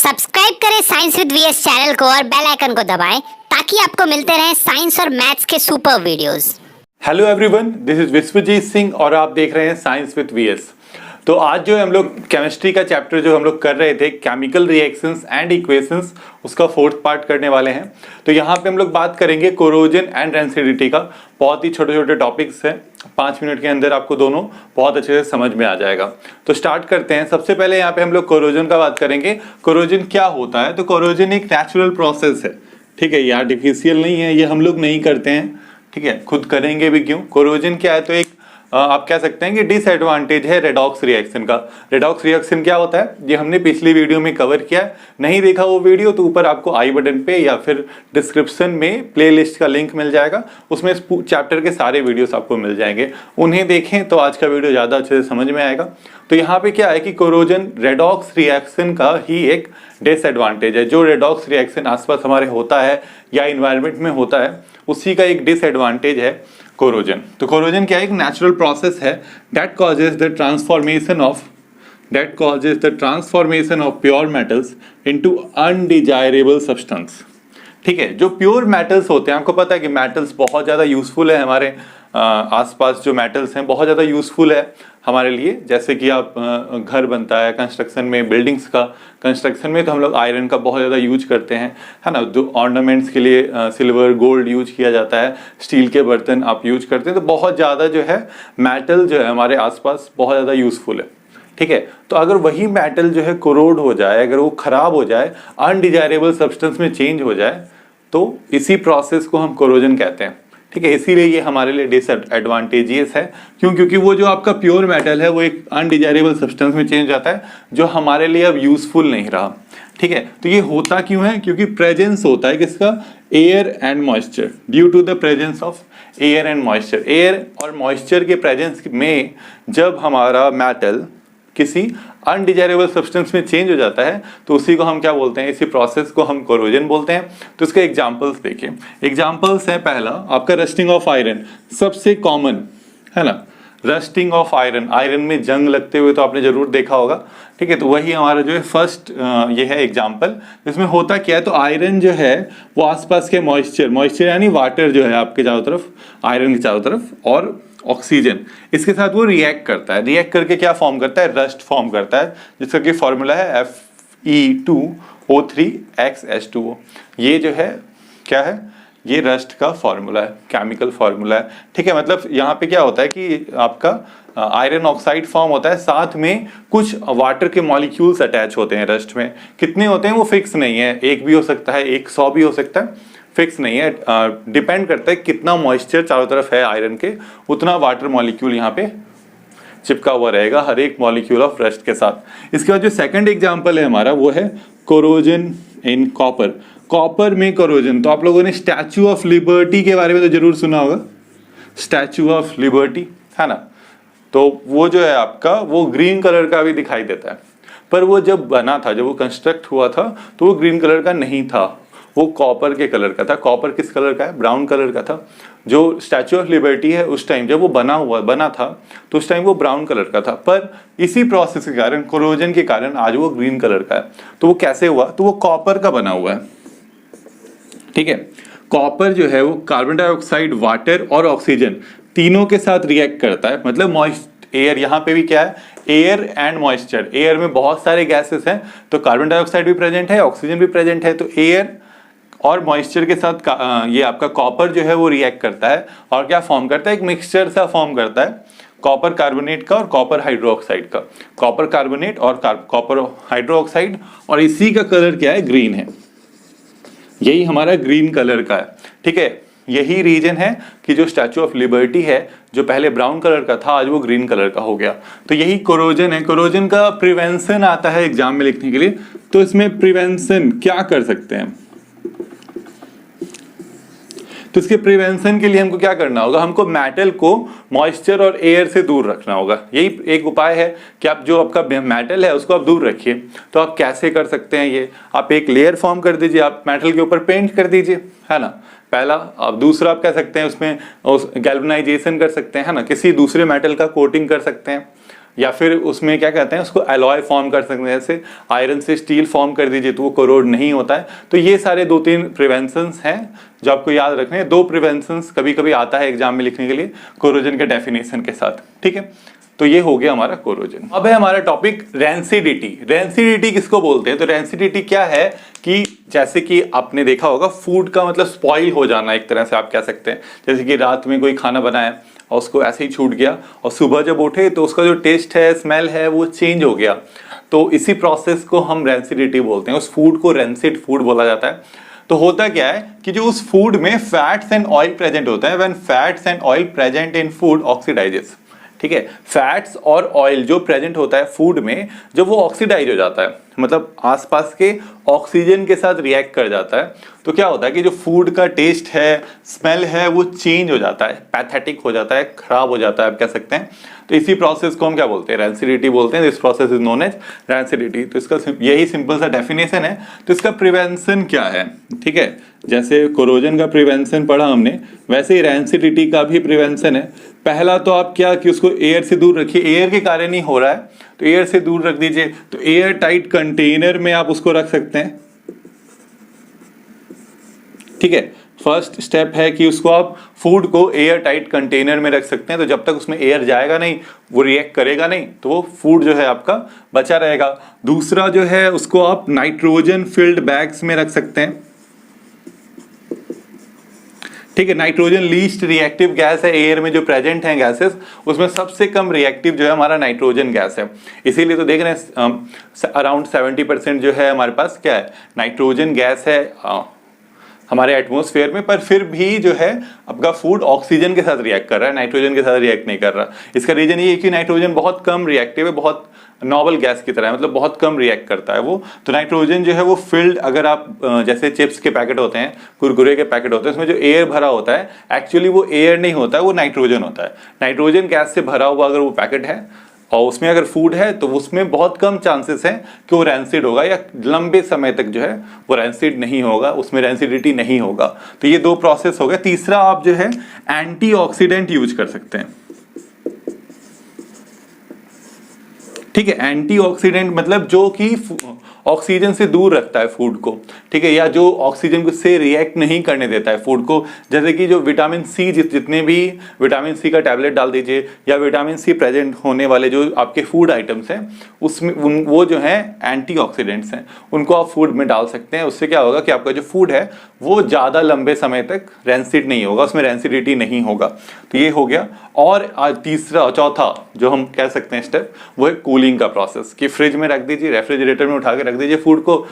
Subscribe करें science with VS channel को और बेल आइकन को दबाएं ताकि आपको मिलते रहें साइंस और मैथ्स के super videos. Hello everyone, this is Vishwajeet Singh और आप देख रहे हैं साइंस विद वीएस। तो आज जो हम लोग केमिस्ट्री का चैप्टर जो हम लोग कर रहे थे केमिकल रिएक्शंस एंड इक्वेशंस, उसका फोर्थ पार्ट करने वाले हैं। तो यहाँ पे हम लोग बात करेंगे कोरोजन एंड रेंसिडिटी का। बहुत ही छोटे छोटे टॉपिक्स हैं, 5 मिनट के अंदर आपको दोनों बहुत अच्छे से समझ में आ जाएगा। तो स्टार्ट करते हैं। सबसे पहले यहाँ पे हम लोग कोरोजन का बात करेंगे। कोरोजन क्या होता है? तो कोरोजन एक नेचुरल प्रोसेस है, ठीक है, ये आर्टिफिशियल नहीं है, ये हम लोग नहीं करते हैं, ठीक है, खुद करेंगे भी क्यों। कोरोजन क्या है? तो एक आप कह सकते हैं कि डिसएडवांटेज है रेडॉक्स रिएक्शन का। रेडॉक्स रिएक्शन क्या होता है ये हमने पिछली वीडियो में कवर किया है। नहीं देखा वो वीडियो तो ऊपर आपको आई बटन पे या फिर डिस्क्रिप्शन में प्लेलिस्ट का लिंक मिल जाएगा, उसमें इस चैप्टर के सारे वीडियोस आपको मिल जाएंगे, उन्हें देखें तो आज का वीडियो ज़्यादा अच्छे से समझ में आएगा। तो यहाँ पे क्या है कि कोरोजन रेडॉक्स रिएक्शन का ही एक डिसएडवांटेज है। जो रेडॉक्स रिएक्शन आसपास हमारे होता है या इन्वायरमेंट में होता है उसी का एक डिसएडवांटेज है कोरोजन। तो कोरोजन क्या है? एक नेचुरल प्रोसेस है that causes the transformation of pure metals into undesirable substance. ठीक है, जो प्योर मेटल्स होते हैं, आपको पता है कि मेटल्स बहुत ज़्यादा यूजफुल है हमारे आसपास। जो मेटल्स हैं बहुत ज़्यादा यूजफुल है हमारे लिए, जैसे कि आप घर बनता है कंस्ट्रक्शन में, बिल्डिंग्स का कंस्ट्रक्शन में तो हम लोग आयरन का बहुत ज़्यादा यूज करते हैं, है ना। जो ऑर्नामेंट्स के लिए सिल्वर गोल्ड यूज किया जाता है, स्टील के बर्तन आप यूज करते हैं, तो बहुत ज़्यादा जो है मेटल जो है हमारे आसपास बहुत ज़्यादा यूजफुल है, ठीक है। तो अगर वही मेटल जो है कोरोड हो जाए, अगर वो खराब हो जाए, अनडिजायरेबल सब्सटेंस में चेंज हो जाए, तो इसी प्रोसेस को हम कोरोजन कहते हैं, ठीक है। इसीलिए ये हमारे लिए डिसएडवांटेजियस है। क्यों? क्योंकि वो जो आपका प्योर मेटल है वो एक अनडिजायरेबल सब्सटेंस में चेंज जाता है जो हमारे लिए अब यूजफुल नहीं रहा, ठीक है। तो ये होता क्यों है? क्योंकि प्रेजेंस होता है किसका? Air and moisture. Due to the presence of air and moisture, air और मॉइस्चर के प्रेजेंस में जब हमारा मेटल किसी अनडिजायरेबल सब्सटेंस में चेंज हो जाता है तो उसी को हम क्या बोलते हैं? इसी प्रोसेस को हम कोरोजन बोलते हैं। तो इसके एग्जांपल्स देखिए। एग्जांपल्स है, पहला आपका रस्टिंग ऑफ आयरन, सबसे कॉमन है ना, रस्टिंग ऑफ आयरन। आयरन में जंग लगते हुए तो आपने जरूर देखा होगा, ठीक है। तो वही हमारा जो है फर्स्ट ये है एग्जाम्पल। इसमें होता क्या है? तो आयरन जो है वो आसपास के मॉइस्चर यानी वाटर जो है आपके चारों तरफ, आयरन के चारों तरफ, और ऑक्सीजन, इसके साथ वो रिएक्ट करता है। रिएक्ट करके क्या फॉर्म करता है? रस्ट फॉर्म करता है, जिसका कि फॉर्मूला है Fe2O3X H2O। ये जो है क्या है? ये रस्ट का फॉर्मूला है, केमिकल फॉर्मूला है, ठीक है। मतलब यहाँ पे क्या होता है कि आपका आयरन ऑक्साइड फॉर्म होता है, साथ में कुछ वाटर के मॉलिक्यूल्स अटैच होते हैं रस्ट में। कितने होते हैं वो फिक्स नहीं है, एक भी हो सकता है, 100 भी हो सकता है, फिक्स नहीं है। डिपेंड करता है कितना मॉइस्चर चारों तरफ है आयरन के, उतना वाटर मॉलिक्यूल यहाँ पे चिपका हुआ रहेगा हर एक मॉलिक्यूल ऑफ रस्ट के साथ। इसके बाद जो सेकंड एग्जांपल है हमारा वो है कोरोजन इन कॉपर। कॉपर में कोरोजन, तो आप लोगों ने स्टैचू ऑफ लिबर्टी के बारे में तो जरूर सुना होगा, स्टैचू ऑफ लिबर्टी, है ना। तो वो जो है आपका वो ग्रीन कलर का भी दिखाई देता है, पर वो जब बना था, जब वो कंस्ट्रक्ट हुआ था तो वो ग्रीन कलर का नहीं था, वो कॉपर के कलर का था। कॉपर किस कलर का है? ब्राउन कलर का था। जो स्टैचू ऑफ लिबर्टी है उस टाइम जब वो बना था तो उस टाइम वो ब्राउन कलर का था, पर इसी प्रोसेस के कारण, कोरोजन के कारण आज वो ग्रीन कलर का है। तो वो कैसे हुआ? तो वो कॉपर का बना हुआ है, ठीक है। कॉपर जो है वो कार्बन डाइऑक्साइड, वाटर और ऑक्सीजन तीनों के साथ रिएक्ट करता है। मतलब मॉइस्ट एयर, यहाँ पे भी क्या है? Air and moisture. एयर में बहुत सारे गैसेस हैं, तो कार्बन डाइऑक्साइड भी प्रेजेंट है, ऑक्सीजन भी प्रेजेंट है। तो एयर और मॉइस्चर के साथ ये आपका कॉपर जो है वो रिएक्ट करता है और क्या फॉर्म करता है? एक मिक्सचर सा फॉर्म करता है कॉपर कार्बोनेट का और कॉपर हाइड्रोक्साइड का। कॉपर कार्बोनेट और कॉपर हाइड्रोक्साइड, और इसी का कलर क्या है? ग्रीन है। यही हमारा ग्रीन कलर का है, ठीक है। यही रीजन है कि जो स्टैचू ऑफ लिबर्टी है, जो पहले ब्राउन कलर का था, आज वो ग्रीन कलर का हो गया। तो यही कोरोजन है। कोरोजन का प्रिवेंशन आता है एग्जाम में लिखने के लिए, तो इसमें प्रिवेंशन क्या कर सकते हैं? तो इसके प्रिवेंशन के लिए हमको क्या करना होगा? हमको मेटल को मॉइस्चर और एयर से दूर रखना होगा। यही एक उपाय है कि आप जो आपका मेटल है उसको आप दूर रखिए। तो आप कैसे कर सकते हैं ये? आप एक लेयर फॉर्म कर दीजिए, आप मेटल के ऊपर पेंट कर दीजिए, है ना, पहला। अब दूसरा आप कह सकते हैं उसमें गैल्वेनाइजेशन कर सकते हैं, है ना, किसी दूसरे मेटल का कोटिंग कर सकते हैं। या फिर उसमें क्या कहते हैं उसको एलॉय फॉर्म कर सकते हैं, जैसे आयरन से स्टील फॉर्म कर दीजिए तो वो कोरोड नहीं होता है। तो ये सारे 2-3 प्रिवेंशंस हैं जो आपको याद रखने हैं। 2 प्रिवेंशंस कभी कभी आता है एग्जाम में लिखने के लिए कोरोजन के डेफिनेशन के साथ, ठीक है। तो ये हो गया हमारा कोरोजन। अब है हमारा टॉपिक रेंसिडिटी। रेंसिडिटी किसको बोलते हैं? तो रेंसिडिटी क्या है कि जैसे कि आपने देखा होगा फूड का मतलब स्पॉइल हो जाना, एक तरह से आप कह सकते हैं। जैसे कि रात में कोई खाना बनाया और उसको ऐसे ही छूट गया और सुबह जब उठे तो उसका जो टेस्ट है, स्मेल है, वो चेंज हो गया। तो इसी प्रोसेस को हम रेंसिडिटी बोलते हैं। उस फूड को रेंसिड फूड बोला जाता है। तो होता क्या है कि जो उस फूड में फैट्स एंड ऑयल प्रेजेंट होता है, when fats and oil present in food oxidises, ठीक है। फैट्स और ऑयल जो प्रेजेंट होता है फूड में, जब वो ऑक्सीडाइज हो जाता है, मतलब आसपास के ऑक्सीजन के साथ रिएक्ट कर जाता है, तो क्या होता है कि जो फूड का टेस्ट है, स्मेल है, वो चेंज हो जाता है, पैथेटिक हो जाता है, खराब हो जाता है, आप कह सकते हैं। तो इसी प्रोसेस को हम क्या बोलते हैं? रेंसिडिटी बोलते हैं। This process is known as rancidity. तो इसका यही सिंपल सा डेफिनेशन है। तो इसका प्रिवेंशन क्या है, ठीक है। जैसे कोरोजन का प्रिवेंशन पढ़ा हमने, वैसे ही रेंसिडिटी का भी प्रिवेंशन है। पहला तो आप क्या कि उसको एयर से दूर रखिए। एयर के कारण ही हो रहा है तो एयर से दूर रख दीजिए। तो एयर टाइट कंटेनर में आप उसको रख सकते हैं, ठीक है। फर्स्ट स्टेप है कि उसको आप फूड को एयर टाइट कंटेनर में रख सकते हैं। तो जब तक उसमें एयर जाएगा नहीं, वो रिएक्ट करेगा नहीं, तो वो फूड जो है आपका बचा रहेगा। दूसरा जो है उसको आप नाइट्रोजन फिल्ड बैग्स में रख सकते हैं, ठीक है। नाइट्रोजन लीस्ट रिएक्टिव गैस है एयर में जो प्रेजेंट हैं गैसेस, उसमें सबसे कम रिएक्टिव जो है हमारा नाइट्रोजन गैस है। इसीलिए तो देख रहे हैं अराउंड 70% जो है हमारे पास क्या है, नाइट्रोजन गैस है हमारे एटमॉस्फेयर में। पर फिर भी जो है आपका फूड ऑक्सीजन के साथ रिएक्ट कर रहा है, नाइट्रोजन के साथ रिएक्ट नहीं कर रहा। इसका रीजन ये है कि नाइट्रोजन बहुत कम रिएक्टिव है, बहुत नॉवल गैस की तरह है, मतलब बहुत कम रिएक्ट करता है वो। तो नाइट्रोजन जो है वो फिल्ड, अगर आप जैसे चिप्स के पैकेट होते हैं, कुरकुरे के पैकेट होते हैं, उसमें जो एयर भरा होता है, एक्चुअली वो एयर नहीं होता है, वो नाइट्रोजन होता है। नाइट्रोजन गैस से भरा हुआ अगर वो पैकेट है और उसमें अगर फूड है, तो उसमें बहुत कम चांसेस हैं कि वो रैंसिड होगा, या लंबे समय तक जो है वो रैंसिड नहीं होगा, उसमें रैंसिडिटी नहीं होगा। तो ये 2 प्रोसेस हो गए। तीसरा आप जो है एंटीऑक्सीडेंट यूज कर सकते हैं, ठीक है। एंटीऑक्सीडेंट मतलब जो कि ऑक्सीजन से दूर रखता है फूड को, ठीक है, या जो ऑक्सीजन से रिएक्ट नहीं करने देता है फूड को। जैसे कि जो विटामिन सी, जितने भी विटामिन सी का टैबलेट डाल दीजिए, या विटामिन सी प्रेजेंट होने वाले जो आपके फूड आइटम्स हैं, उसमें वो जो हैं एंटीऑक्सीडेंट्स हैं, उनको आप फूड में डाल सकते हैं। उससे क्या होगा कि आपका जो फूड है वो ज़्यादा लंबे समय तक रैंसिड नहीं होगा, उसमें रैंसिडिटी नहीं होगा। तो ये हो गया। और तीसरा चौथा जो हम कह सकते हैं स्टेप, वो है कूलिंग का प्रोसेस, कि फ्रिज में रख दीजिए, रेफ्रिजरेटर में उठा के रख दीजिए फूड को।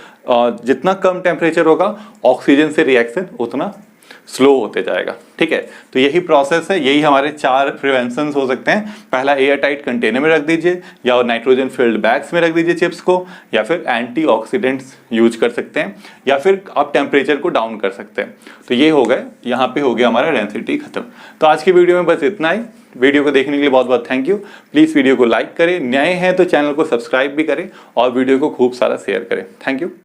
जितना कम टेम्परेचर होगा, ऑक्सीजन से रिएक्शन उतना स्लो होते जाएगा, ठीक है। तो यही प्रोसेस है, यही हमारे 4 प्रिवेंशन हो सकते हैं। पहला एयर टाइट कंटेनर में रख दीजिए, या नाइट्रोजन फिल्ड बैग्स में रख दीजिए चिप्स को, या फिर एंटीऑक्सीडेंट्स यूज कर सकते हैं, या फिर आप टेम्परेचर को डाउन कर सकते हैं। तो ये हो गए, यहाँ पे हो गया हमारा रेंसिडिटी खत्म। तो आज की वीडियो में बस इतना ही। वीडियो को देखने के लिए बहुत बहुत थैंक यू। प्लीज़ वीडियो को लाइक करें, नए हैं तो चैनल को सब्सक्राइब भी करें, और वीडियो को खूब सारा शेयर करें। Thank you.